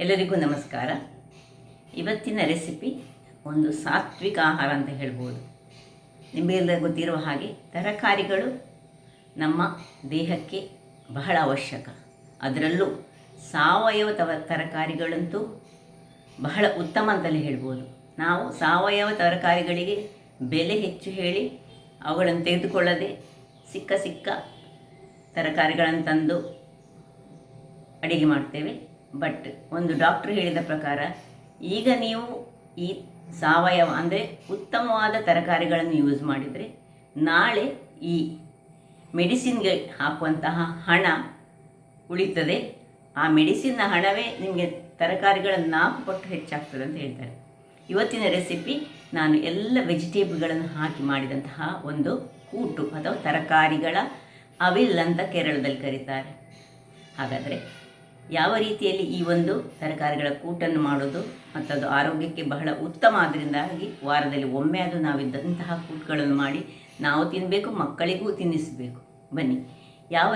ಎಲ್ಲರಿಗೂ ನಮಸ್ಕಾರ. ಇವತ್ತಿನ ರೆಸಿಪಿ ಒಂದು ಸಾತ್ವಿಕ ಆಹಾರ ಅಂತ ಹೇಳ್ಬೋದು. ನಿಮಗೆಲ್ಲ ಗೊತ್ತಿರುವ ಹಾಗೆ ತರಕಾರಿಗಳು ನಮ್ಮ ದೇಹಕ್ಕೆ ಬಹಳ ಅವಶ್ಯಕ. ಅದರಲ್ಲೂ ಸಾವಯವ ತರಕಾರಿಗಳಂತೂ ಬಹಳ ಉತ್ತಮ ಅಂತಲೇ ಹೇಳ್ಬೋದು. ನಾವು ಸಾವಯವ ತರಕಾರಿಗಳಿಗೆ ಬೆಲೆ ಹೆಚ್ಚು ಹೇಳಿ ಅವುಗಳನ್ನು ತೆಗೆದುಕೊಳ್ಳದೆ ಸಿಕ್ಕ ತರಕಾರಿಗಳನ್ನು ತಂದು ಅಡುಗೆ ಮಾಡ್ತೇವೆ. ಬಟ್ ಒಂದು ಡಾಕ್ಟ್ರ್ ಹೇಳಿದ ಪ್ರಕಾರ ಈಗ ನೀವು ಈ ಸಾವಯವ ಅಂದರೆ ಉತ್ತಮವಾದ ತರಕಾರಿಗಳನ್ನು ಯೂಸ್ ಮಾಡಿದರೆ ನಾಳೆ ಈ ಮೆಡಿಸಿನ್ಗೆ ಹಾಕುವಂತಹ ಹಣ ಉಳಿತದೆ. ಆ ಮೆಡಿಸಿನ್ನ ಹಣವೇ ನಿಮಗೆ ತರಕಾರಿಗಳ 4 ಪಟ್ಟು ಹೆಚ್ಚಾಗ್ತದೆ ಅಂತ ಹೇಳ್ತಾರೆ. ಇವತ್ತಿನ ರೆಸಿಪಿ ನಾನು ಎಲ್ಲ ವೆಜಿಟೇಬಲ್ಗಳನ್ನು ಹಾಕಿ ಮಾಡಿದಂತಹ ಒಂದು ಕೂಟು ಅಥವಾ ತರಕಾರಿಗಳ ಅವಿಲ್ ಅಂತ ಕೇರಳದಲ್ಲಿ ಕರೀತಾರೆ. ಹಾಗಾದರೆ ಯಾವ ರೀತಿಯಲ್ಲಿ ಈ ಒಂದು ತರಕಾರಿಗಳ ಕೂಟನ್ನು ಮಾಡೋದು ಮತ್ತು ಅದು ಆರೋಗ್ಯಕ್ಕೆ ಬಹಳ ಉತ್ತಮ ಆದ್ದರಿಂದಾಗಿ ವಾರದಲ್ಲಿ ಒಮ್ಮೆ ಅದು ನಾವಿದ್ದಂತಹ ಕೂಟುಗಳನ್ನು ಮಾಡಿ ನಾವು ತಿನ್ನಬೇಕು, ಮಕ್ಕಳಿಗೂ ತಿನ್ನಿಸಬೇಕು. ಬನ್ನಿ, ಯಾವ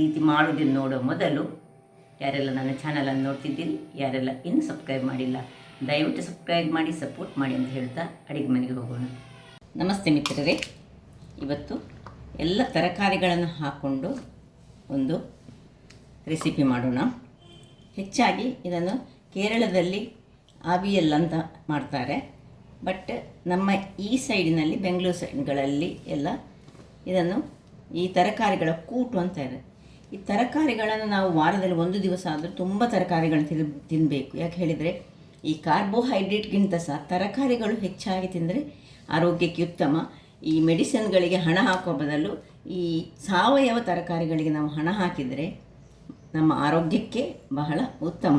ರೀತಿ ಮಾಡೋದನ್ನು ನೋಡೋ ಮೊದಲು ಯಾರೆಲ್ಲ ನನ್ನ ಚಾನಲನ್ನು ನೋಡ್ತಿದ್ದೀರಿ, ಯಾರೆಲ್ಲ ಇನ್ನೂ ಸಬ್ಸ್ಕ್ರೈಬ್ ಮಾಡಿಲ್ಲ, ದಯವಿಟ್ಟು ಸಬ್ಸ್ಕ್ರೈಬ್ ಮಾಡಿ, ಸಪೋರ್ಟ್ ಮಾಡಿ ಅಂತ ಹೇಳ್ತಾ ಅಡುಗೆ ಮನೆಗೆ ಹೋಗೋಣ. ನಮಸ್ತೆ ಮಿತ್ರರೇ, ಇವತ್ತು ಎಲ್ಲ ತರಕಾರಿಗಳನ್ನು ಹಾಕ್ಕೊಂಡು ಒಂದು ರೆಸಿಪಿ ಮಾಡೋಣ. ಹೆಚ್ಚಾಗಿ ಇದನ್ನು ಕೇರಳದಲ್ಲಿ ಅವಿಯಲ್ ಅಂತ ಮಾಡ್ತಾರೆ. ಬಟ್ ನಮ್ಮ ಈ ಸೈಡಿನಲ್ಲಿ ಬೆಂಗಳೂರು ಸೈಡ್ಗಳಲ್ಲಿ ಎಲ್ಲ ಇದನ್ನು ಈ ತರಕಾರಿಗಳ ಕೂಟು ಅಂತಾರೆ. ಈ ತರಕಾರಿಗಳನ್ನು ನಾವು ವಾರದಲ್ಲಿ ಒಂದು ದಿವಸ ಆದರೂ ತುಂಬ ತರಕಾರಿಗಳನ್ನು ತಿನ್ನಬೇಕು. ಯಾಕೆ ಹೇಳಿದರೆ ಈ ಕಾರ್ಬೋಹೈಡ್ರೇಟ್ಗಿಂತ ಸಹ ತರಕಾರಿಗಳು ಹೆಚ್ಚಾಗಿ ತಿಂದರೆ ಆರೋಗ್ಯಕ್ಕೆ ಉತ್ತಮ. ಈ ಮೆಡಿಸಿನ್ಗಳಿಗೆ ಹಣ ಹಾಕುವ ಬದಲು ಈ ಸಾವಯವ ತರಕಾರಿಗಳಿಗೆ ನಾವು ಹಣ ಹಾಕಿದರೆ ನಮ್ಮ ಆರೋಗ್ಯಕ್ಕೆ ಬಹಳ ಉತ್ತಮ.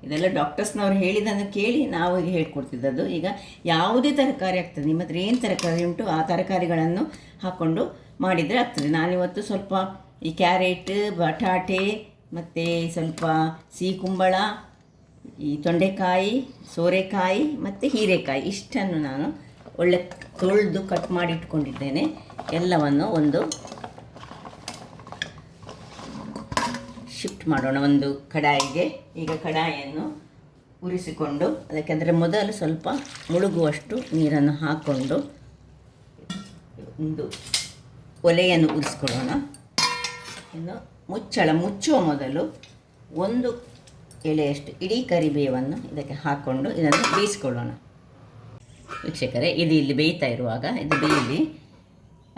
ಇದೆಲ್ಲ ಡಾಕ್ಟರ್ಸ್ನವ್ರು ಹೇಳಿದ್ದನ್ನು ಕೇಳಿ ನಾವು ಈಗ ಹೇಳ್ಕೊಡ್ತಿದ್ದದ್ದು. ಈಗ ಯಾವುದೇ ತರಕಾರಿ ಆಗ್ತದೆ, ನಿಮ್ಮ ಹತ್ರ ಏನು ತರಕಾರಿ ಉಂಟು ಆ ತರಕಾರಿಗಳನ್ನು ಹಾಕ್ಕೊಂಡು ಮಾಡಿದರೆ ಆಗ್ತದೆ. ನಾನಿವತ್ತು ಸ್ವಲ್ಪ ಈ ಕ್ಯಾರೆಟ್, ಬಟಾಟೆ ಮತ್ತು ಸ್ವಲ್ಪ ಸಿಹಿ ಕುಂಬಳ, ಈ ತೊಂಡೆಕಾಯಿ, ಸೋರೆಕಾಯಿ ಮತ್ತು ಹೀರೆಕಾಯಿ ಇಷ್ಟನ್ನು ನಾನು ಒಳ್ಳೆ ತೊಳೆದು ಕಟ್ ಮಾಡಿ ಇಟ್ಕೊಂಡಿದ್ದೇನೆ. ಎಲ್ಲವನ್ನು ಒಂದು ಶಿಫ್ಟ್ ಮಾಡೋಣ ಒಂದು ಕಡಾಯಿಗೆ. ಈಗ ಕಡಾಯಿಯನ್ನು ಉರಿಸಿಕೊಂಡು ಅದಕ್ಕೆ ಮೊದಲು ಸ್ವಲ್ಪ ಮುಳುಗುವಷ್ಟು ನೀರನ್ನು ಹಾಕ್ಕೊಂಡು ಒಂದು ಒಲೆಯನ್ನು ಉರಿಸ್ಕೊಳ್ಳೋಣ. ಇನ್ನು ಮುಚ್ಚುವ ಮೊದಲು ಒಂದು ಎಲೆಯಷ್ಟು ಇಡೀ ಕರಿಬೇವನ್ನು ಇದಕ್ಕೆ ಹಾಕ್ಕೊಂಡು ಇದನ್ನು ಬೇಯಿಸ್ಕೊಳ್ಳೋಣ. ವೀಕ್ಷಕರೇ, ಇದು ಇಲ್ಲಿ ಬೇಯ್ತಾ ಇರುವಾಗ ಇದು ಬೇಯಲಿ.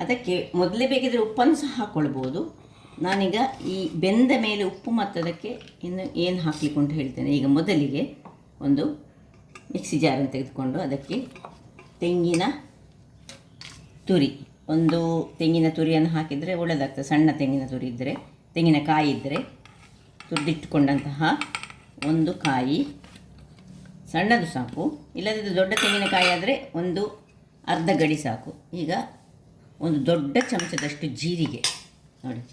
ಅದಕ್ಕೆ ಮೊದಲೇ ಬೇಕಿದ್ರೆ ಉಪ್ಪನ್ನು ಸಹ ಹಾಕ್ಕೊಳ್ಬೋದು. ನಾನೀಗ ಈ ಬೆಂದ ಮೇಲೆ ಉಪ್ಪು ಮತ್ತು ಅದಕ್ಕೆ ಇನ್ನು ಏನು ಹಾಕಲಿಕ್ಕೆ ಅಂತ ಹೇಳ್ತೇನೆ. ಈಗ ಮೊದಲಿಗೆ ಒಂದು ಮಿಕ್ಸಿ ಜಾರನ್ನು ತೆಗೆದುಕೊಂಡು ಅದಕ್ಕೆ ತೆಂಗಿನ ತುರಿಯನ್ನು ಹಾಕಿದರೆ ಒಳ್ಳೆಯದಾಗ್ತದೆ. ಸಣ್ಣ ತೆಂಗಿನ ತುರಿ ಇದ್ದರೆ, ತೆಂಗಿನಕಾಯಿ ಇದ್ದರೆ ತುರಿದಿಟ್ಟುಕೊಂಡಂತಹ ಒಂದು ಕಾಯಿ, ಸಣ್ಣದು ಸಾಕು. ಇಲ್ಲದಿದ್ದರೆ ದೊಡ್ಡ ತೆಂಗಿನಕಾಯಿ ಆದರೆ ಒಂದು ಅರ್ಧ ಗಡಿ ಸಾಕು. ಈಗ ಒಂದು ದೊಡ್ಡ ಚಮಚದಷ್ಟು ಜೀರಿಗೆ, ನೋಡಿ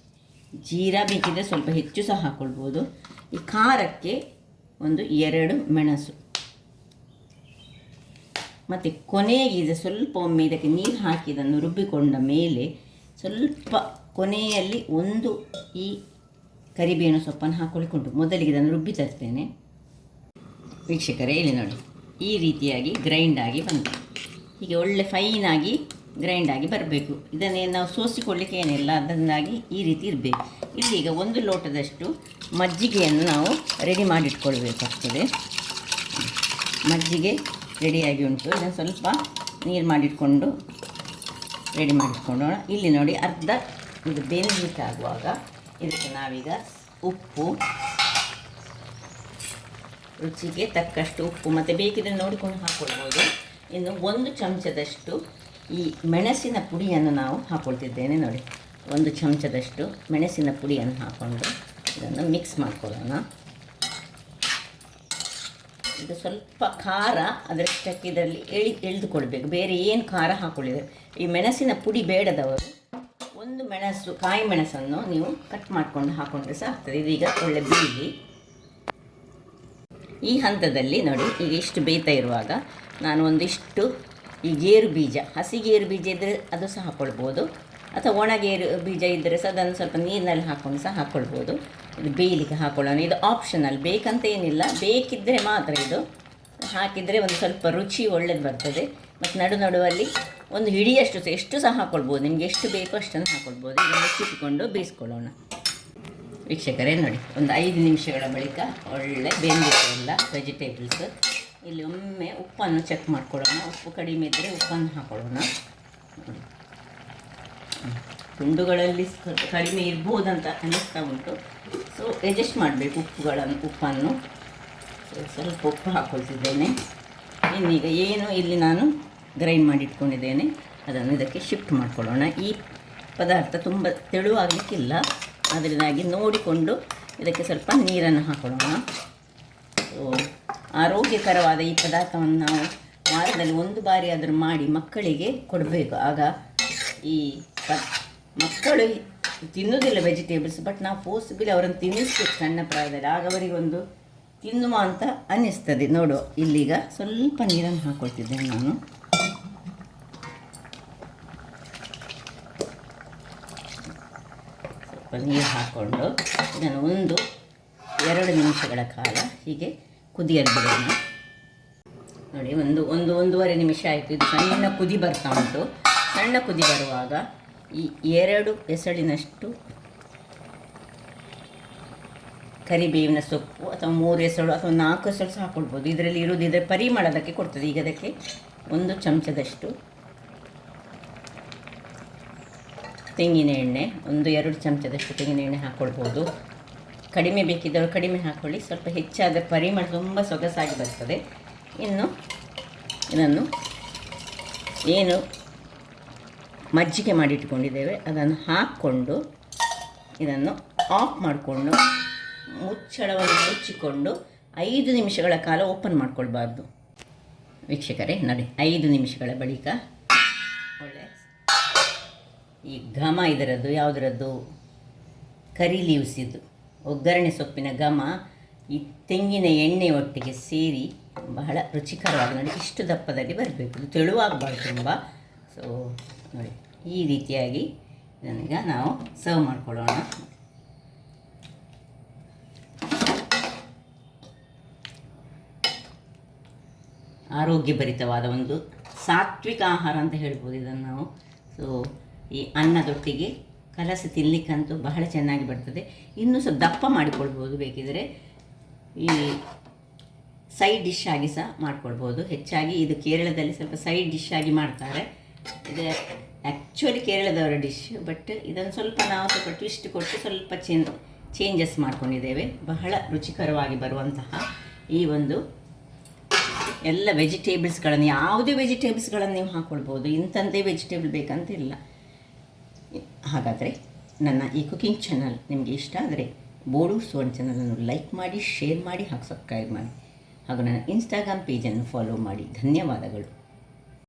ಜೀರಾ ಬೇಕಿದ್ದರೆ ಸ್ವಲ್ಪ ಹೆಚ್ಚು ಸಹ ಹಾಕ್ಕೊಳ್ಬೋದು. ಈ ಖಾರಕ್ಕೆ ಒಂದು 2 ಮೆಣಸು ಮತ್ತು ಕೊನೆಗೆ ಇದು ಸ್ವಲ್ಪ ಒಮ್ಮೆ ಇದಕ್ಕೆ ನೀರು ಹಾಕಿ ಇದನ್ನು ರುಬ್ಬಿಕೊಂಡ ಮೇಲೆ ಸ್ವಲ್ಪ ಕೊನೆಯಲ್ಲಿ ಒಂದು ಈ ಕರಿಬೇವಿನ ಸೊಪ್ಪನ್ನು ಹಾಕ್ಕೊಳ್ಕೊಂಡು ಮೊದಲಿಗೆ ಇದನ್ನು ರುಬ್ಬಿ ತರ್ತೇನೆ. ವೀಕ್ಷಕರೇ, ಇಲ್ಲಿ ನೋಡಿ ಈ ರೀತಿಯಾಗಿ ಗ್ರೈಂಡ್ ಆಗಿ ಬಂತು. ಹೀಗೆ ಒಳ್ಳೆ ಫೈನಾಗಿ ಗ್ರೈಂಡ್ ಆಗಿ ಬರಬೇಕು. ಇದನ್ನೇನು ನಾವು ಸೋಸಿಕೊಳ್ಳಿಕ್ಕೆ ಏನಿಲ್ಲ, ಅದನ್ನಾಗಿ ಈ ರೀತಿ ಇರಬೇಕು. ಇಲ್ಲಿ ಈಗ 1 ಲೋಟದಷ್ಟು ಮಜ್ಜಿಗೆಯನ್ನು ನಾವು ರೆಡಿ ಮಾಡಿಟ್ಕೊಳ್ಬೇಕಾಗ್ತದೆ. ಮಜ್ಜಿಗೆ ರೆಡಿಯಾಗಿ ಉಂಟು. ಇದನ್ನು ಸ್ವಲ್ಪ ನೀರು ಮಾಡಿಟ್ಕೊಂಡು ರೆಡಿ ಮಾಡಿಟ್ಕೊಂಡೋಣ. ಇಲ್ಲಿ ನೋಡಿ ಅರ್ಧ ಇದು ಬೆಂದಿಕ್ಕಾಗುವಾಗ ಇದಕ್ಕೆ ನಾವೀಗ ಉಪ್ಪು, ರುಚಿಗೆ ತಕ್ಕಷ್ಟು ಉಪ್ಪು ಮತ್ತು ಬೇಕಿದ್ರೆ ನೋಡಿಕೊಂಡು ಹಾಕ್ಕೊಳ್ಬೋದು. ಇನ್ನು 1 ಚಮಚದಷ್ಟು ಈ ಮೆಣಸಿನ ಪುಡಿಯನ್ನು ನಾವು ಹಾಕ್ಕೊಳ್ತಿದ್ದೇನೆ. ನೋಡಿ 1 ಚಮಚದಷ್ಟು ಮೆಣಸಿನ ಪುಡಿಯನ್ನು ಹಾಕ್ಕೊಂಡು ಇದನ್ನು ಮಿಕ್ಸ್ ಮಾಡ್ಕೊಳ್ಳೋಣ. ಇದು ಸ್ವಲ್ಪ ಖಾರ ಅದರಷ್ಟಕ್ಕೆ ಇದರಲ್ಲಿ ಎಳೆದುಕೊಳ್ಬೇಕು, ಬೇರೆ ಏನು ಖಾರ ಹಾಕ್ಕೊಳ್ಳಿದೆ. ಈ ಮೆಣಸಿನ ಪುಡಿ ಬೇಡದವರು ಒಂದು ಕಾಯಿ ಮೆಣಸನ್ನು ನೀವು ಕಟ್ ಮಾಡಿಕೊಂಡು ಹಾಕ್ಕೊಂಡ್ರೆ ಸಹ ಆಗ್ತದೆ. ಇದೀಗ ಒಳ್ಳೆ ಬೇಯಿ. ಈ ಹಂತದಲ್ಲಿ ನೋಡಿ, ಈಗ ಇಷ್ಟು ಬೇಯ್ತಾ ಇರುವಾಗ ನಾನು ಒಂದಿಷ್ಟು ಈ ಗೇರು ಬೀಜ, ಹಸಿ ಗೇರು ಬೀಜ ಇದ್ದರೆ ಅದು ಸಹ ಹಾಕ್ಕೊಳ್ಬೋದು, ಅಥವಾ ಒಣ ಗೇರು ಬೀಜ ಇದ್ದರೆ ಸಹ ಅದನ್ನು ಸ್ವಲ್ಪ ನೀರಿನಲ್ಲಿ ಹಾಕ್ಕೊಂಡು ಸಹ ಹಾಕ್ಕೊಳ್ಬೋದು. ಇದು ಬೇಯಲಿಕ್ಕೆ ಹಾಕೊಳ್ಳೋಣ. ಇದು ಆಪ್ಷನಲ್, ಬೇಕಂತ ಏನಿಲ್ಲ, ಬೇಕಿದ್ದರೆ ಮಾತ್ರ ಇದು ಹಾಕಿದರೆ ಒಂದು ಸ್ವಲ್ಪ ರುಚಿ ಒಳ್ಳೇದು ಬರ್ತದೆ. ಮತ್ತು ನಡುವಲ್ಲಿ ಒಂದು ಹಿಡಿಯಷ್ಟು ಎಷ್ಟು ಸಹ ಹಾಕ್ಕೊಳ್ಬೋದು, ನಿಮಗೆ ಎಷ್ಟು ಬೇಕೋ ಅಷ್ಟನ್ನು ಹಾಕ್ಕೊಳ್ಬೋದು. ಇದನ್ನು ಮುಚ್ಚಿಟ್ಕೊಂಡು ಬೇಯಿಸ್ಕೊಳ್ಳೋಣ. ವೀಕ್ಷಕರೇ ನೋಡಿ, ಒಂದು 5 ನಿಮಿಷಗಳ ಬಳಿಕ ಒಳ್ಳೆ ಬೆಂದಿದೆ ಎಲ್ಲ ವೆಜಿಟೇಬಲ್ಸ್. ಇಲ್ಲಿ ಒಮ್ಮೆ ಉಪ್ಪನ್ನು ಚೆಕ್ ಮಾಡ್ಕೊಳ್ಳೋಣ. ಉಪ್ಪು ಕಡಿಮೆ ಇದ್ದರೆ ಉಪ್ಪನ್ನು ಹಾಕೊಳ್ಳೋಣ. ನೋಡಿ, ತುಂಡುಗಳಲ್ಲಿ ಕಡಿಮೆ ಇರ್ಬೋದಂತ ಅನ್ನಿಸ್ತಾ ಉಂಟು. ಸೊ ಅಡ್ಜಸ್ಟ್ ಮಾಡಬೇಕು ಉಪ್ಪನ್ನು. ಸ್ವಲ್ಪ ಉಪ್ಪು ಹಾಕ್ಕೊಳ್ತಿದ್ದೇನೆ. ಇನ್ನೀಗ ಏನು ಇಲ್ಲಿ ನಾನು ಗ್ರೈಂಡ್ ಮಾಡಿಟ್ಕೊಂಡಿದ್ದೇನೆ ಅದನ್ನು ಇದಕ್ಕೆ ಶಿಫ್ಟ್ ಮಾಡ್ಕೊಳ್ಳೋಣ. ಈ ಪದಾರ್ಥ ತುಂಬ ತೆಳುವಾಗಲಿಕ್ಕಿಲ್ಲ, ಅದರಿಂದಾಗಿ ನೋಡಿಕೊಂಡು ಇದಕ್ಕೆ ಸ್ವಲ್ಪ ನೀರನ್ನು ಹಾಕೊಳ್ಳೋಣ. ಸೊ ಆರೋಗ್ಯಕರವಾದ ಈ ಪದಾರ್ಥವನ್ನು ನಾವು ವಾರದಲ್ಲಿ 1 ಬಾರಿ ಆದರೂ ಮಾಡಿ ಮಕ್ಕಳಿಗೆ ಕೊಡಬೇಕು. ಆಗ ಈ ಮಕ್ಕಳು ತಿನ್ನೋದಿಲ್ಲ ವೆಜಿಟೇಬಲ್ಸ್, ಬಟ್ ನಾವು ಫೋರ್ಸ್ಬಲಿ ಅವರನ್ನು ತಿನ್ನಿಸ್ಬೇಕು ಸಣ್ಣ ಪ್ರಾಯದಲ್ಲಿ. ಆಗ ಅವರಿಗೆ ಒಂದು ತಿನ್ನುವ ಅಂತ ಅನ್ನಿಸ್ತದೆ. ನೋಡು, ಇಲ್ಲೀಗ ಸ್ವಲ್ಪ ನೀರನ್ನು ಹಾಕ್ಕೊಳ್ತಿದ್ದೇನೆ ನಾನು. ಸ್ವಲ್ಪ ನೀರು ಹಾಕ್ಕೊಂಡು ಇದನ್ನು 1-2 ನಿಮಿಷಗಳ ಕಾಲ ಹೀಗೆ ಕುದಿಯಲು ಬಿಡೋಣ. ನೋಡಿ, ಒಂದೂವರೆ ನಿಮಿಷ ಆಯಿತು. ಇದು ಸಣ್ಣ ಕುದಿ ಬರ್ತಾ ಉಂಟು. ಸಣ್ಣ ಕುದಿ ಬರುವಾಗ ಈ 2 ಎಸಳಿನಷ್ಟು ಕರಿಬೇವಿನ ಸೊಪ್ಪು ಅಥವಾ 3 ಎಸಳು ಅಥವಾ 4 ಎಸಳು ಸಹ ಹಾಕ್ಕೊಳ್ಬೋದು. ಇದರಲ್ಲಿ ಇರೋದು ಇದರ ಪರಿಮಳದಕ್ಕೆ ಕೊಡ್ತದೆ. ಈಗ ಅದಕ್ಕೆ 1 ಚಮಚದಷ್ಟು ತೆಂಗಿನ ಎಣ್ಣೆ, 1-2 ಚಮಚದಷ್ಟು ತೆಂಗಿನ ಎಣ್ಣೆ ಹಾಕ್ಕೊಳ್ಬೋದು. ಕಡಿಮೆ ಬೇಕಿದ್ದವರು ಕಡಿಮೆ ಹಾಕ್ಕೊಳ್ಳಿ. ಸ್ವಲ್ಪ ಹೆಚ್ಚಾದ ಪರಿಮಳ ತುಂಬ ಸೊಗಸಾಗಿ ಬರ್ತದೆ. ಇನ್ನು ಇದನ್ನು ಏನು ಮಜ್ಜಿಗೆ ಮಾಡಿಟ್ಕೊಂಡಿದ್ದೇವೆ ಅದನ್ನು ಹಾಕ್ಕೊಂಡು ಇದನ್ನು ಆಫ್ ಮಾಡಿಕೊಂಡು ಮುಚ್ಚಳವನ್ನು ಮುಚ್ಚಿಕೊಂಡು 5 ನಿಮಿಷಗಳ ಕಾಲ ಓಪನ್ ಮಾಡ್ಕೊಳ್ಬಾರ್ದು. ವೀಕ್ಷಕರೇ ನೋಡಿ, 5 ನಿಮಿಷಗಳ ಬಳಿಕ ಒಳ್ಳೆ ಈ ಘಮ ಇದರದ್ದು ಯಾವುದರದ್ದು ಕರಿ ಲೀವ್ಸಿದ್ದು ಒಗ್ಗರಣೆ ಸೊಪ್ಪಿನ ಘಮ ಈ ತೆಂಗಿನ ಎಣ್ಣೆ ಒಟ್ಟಿಗೆ ಸೇರಿ ಬಹಳ ರುಚಿಕರವಾಗಿ ನೋಡಿ ಇಷ್ಟು ದಪ್ಪದಲ್ಲಿ ಬರಬೇಕು. ಇದು ತೆಳುವಾಗಬಾರ್ದು ತುಂಬ. ಸೊ ನೋಡಿ, ಈ ರೀತಿಯಾಗಿ ಇದನ್ನೀಗ ನಾವು ಸರ್ವ್ ಮಾಡ್ಕೊಳ್ಳೋಣ. ಆರೋಗ್ಯಭರಿತವಾದ ಒಂದು ಸಾತ್ವಿಕ ಆಹಾರ ಅಂತ ಹೇಳ್ಬೋದು ಇದನ್ನು ನಾವು. ಸೊ ಈ ಅನ್ನದೊಟ್ಟಿಗೆ ಕಲಸಿ ತಿನ್ನಲಿಕ್ಕಂತೂ ಬಹಳ ಚೆನ್ನಾಗಿ ಬರ್ತದೆ. ಇನ್ನೂ ಸ್ವಲ್ಪ ದಪ್ಪ ಮಾಡಿಕೊಳ್ಬೋದು, ಬೇಕಿದ್ದರೆ ಈ ಸೈಡ್ ಡಿಶ್ ಆಗಿ ಸಹ ಮಾಡ್ಕೊಳ್ಬೋದು. ಹೆಚ್ಚಾಗಿ ಇದು ಕೇರಳದಲ್ಲಿ ಸ್ವಲ್ಪ ಸೈಡ್ ಡಿಶ್ ಆಗಿ ಮಾಡ್ತಾರೆ. ಇದು ಆ್ಯಕ್ಚುಲಿ ಕೇರಳದವರ ಡಿಶ್, ಬಟ್ ಇದನ್ನು ಸ್ವಲ್ಪ ನಾವು ಸ್ವಲ್ಪ ಟ್ವಿಸ್ಟ್ ಕೊಟ್ಟು ಸ್ವಲ್ಪ ಚೇಂಜಸ್ ಮಾಡ್ಕೊಂಡಿದ್ದೇವೆ. ಬಹಳ ರುಚಿಕರವಾಗಿ ಬರುವಂತಹ ಈ ಒಂದು ಎಲ್ಲ ವೆಜಿಟೇಬಲ್ಸ್ಗಳನ್ನು, ಯಾವುದೇ ವೆಜಿಟೇಬಲ್ಸ್ಗಳನ್ನು ನೀವು ಹಾಕ್ಕೊಳ್ಬೋದು. ಇಂಥದ್ದೇ ವೆಜಿಟೇಬಲ್ ಬೇಕಂತ ಇಲ್ಲ. ಹಾಗಾದರೆ ನನ್ನ ಈ ಕುಕಿಂಗ್ ಚಾನಲ್ ನಿಮಗೆ ಇಷ್ಟ ಆದರೆ ಬೋಡೂರು ಸುವರ್ಣ ಚಾನಲನ್ನು ಲೈಕ್ ಮಾಡಿ, ಶೇರ್ ಮಾಡಿ ಹಾಗೂ ಸಬ್ಸ್ಕ್ರೈಬ್ ಮಾಡಿ ಹಾಗೂ ನನ್ನ ಇನ್ಸ್ಟಾಗ್ರಾಮ್ ಪೇಜನ್ನು ಫಾಲೋ ಮಾಡಿ. ಧನ್ಯವಾದಗಳು.